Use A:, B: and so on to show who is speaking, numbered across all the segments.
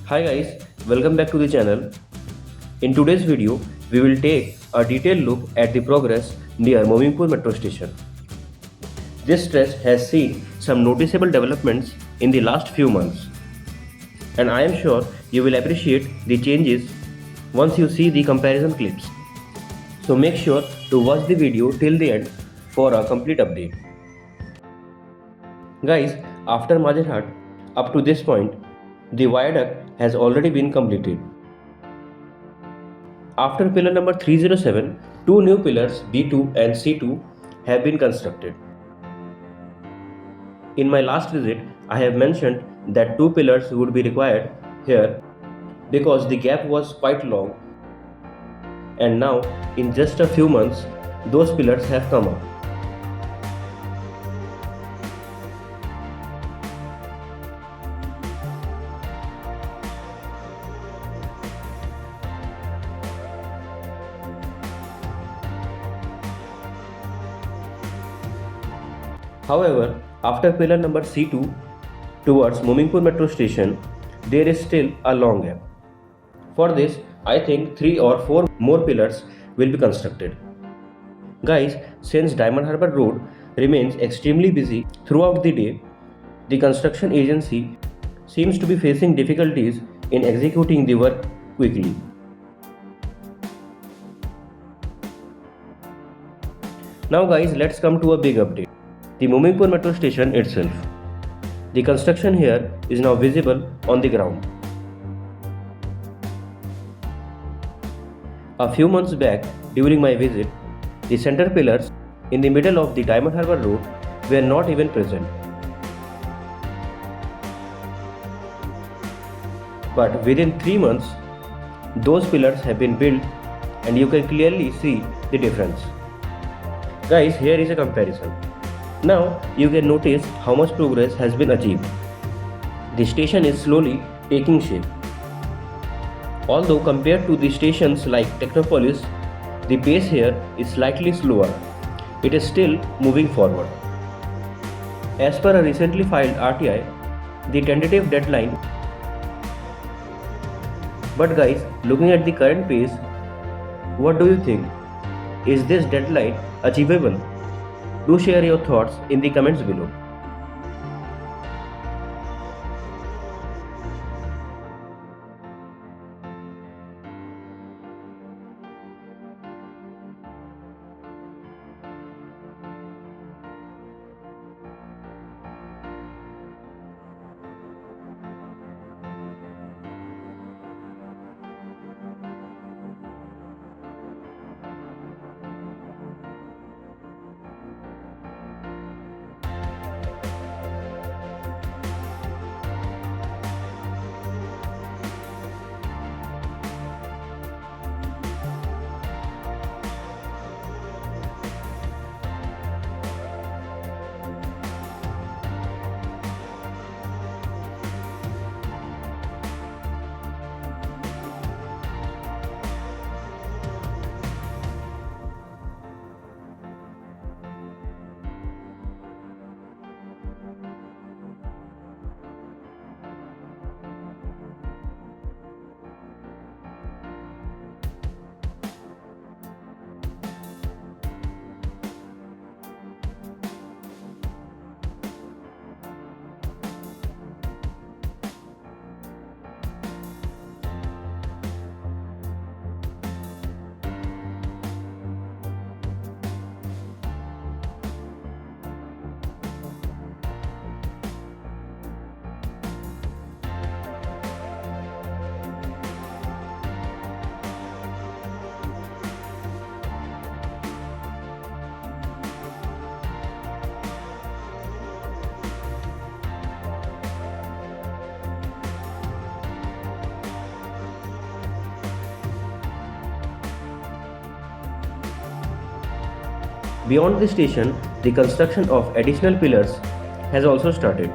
A: Hi guys, welcome back to the channel. In today's video, we will take a detailed look at the progress near Mominpur Metro Station. This stretch has seen some noticeable developments in the last few months, and I am sure you will appreciate the changes once you see the comparison clips. So make sure to watch the video till the end for a complete update. Guys, after Majerhat, up to this point, the viaduct has already been completed. After pillar number 307, two new pillars B2 and C2 have been constructed. In my last visit, I have mentioned that two pillars would be required here because the gap was quite long, and now in just a few months those pillars have come up. However, after pillar number C2 towards Mominpur Metro Station, there is still a long gap. For this, I think 3 or 4 more pillars will be constructed. Guys, since Diamond Harbour Road remains extremely busy throughout the day, the construction agency seems to be facing difficulties in executing the work quickly. Now guys, let's come to a big update. The Mominpur Metro Station itself. The construction here is now visible on the ground. A few months back, during my visit, the center pillars in the middle of the Diamond Harbour Road were not even present. But within 3 months, those pillars have been built and you can clearly see the difference. Guys, here is a comparison. Now you can notice how much progress has been achieved. The station is slowly taking shape. Although compared to the stations like Technopolis, the pace here is slightly slower. It is still moving forward. As per a recently filed RTI, the tentative deadline. But guys, looking at the current pace, what do you think? Is this deadline achievable? Do share your thoughts in the comments below. Beyond the station, the construction of additional pillars has also started.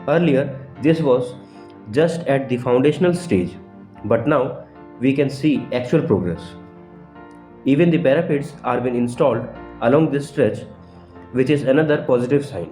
A: Earlier, this was just at the foundational stage, but now we can see actual progress. Even the parapets are being installed along this stretch, which is another positive sign.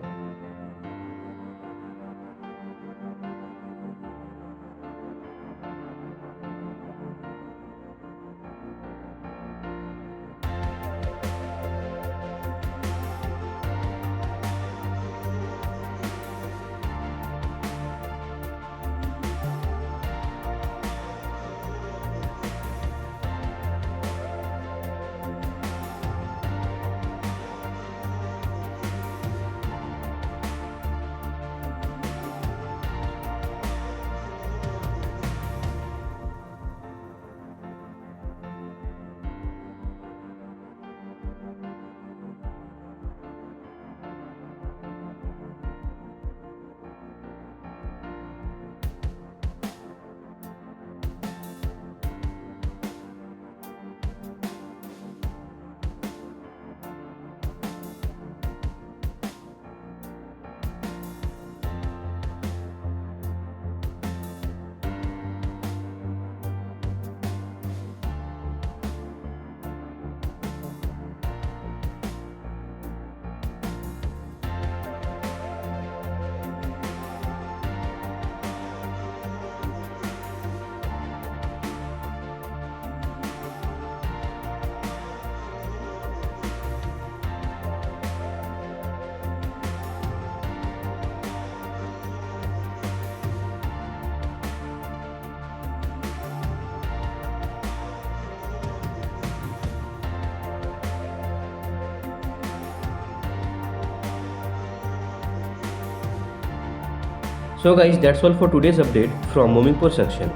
A: So guys, that's all for today's update from Mominpur section.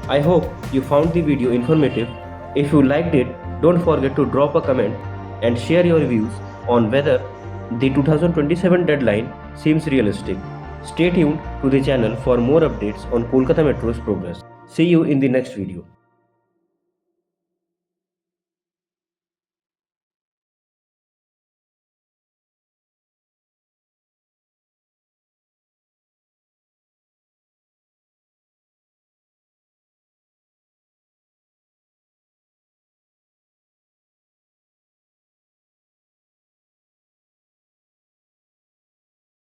A: I hope you found the video informative. If you liked it, don't forget to drop a comment and share your views on whether the 2027 deadline seems realistic. Stay tuned to the channel for more updates on Kolkata Metro's progress. See you in the next video.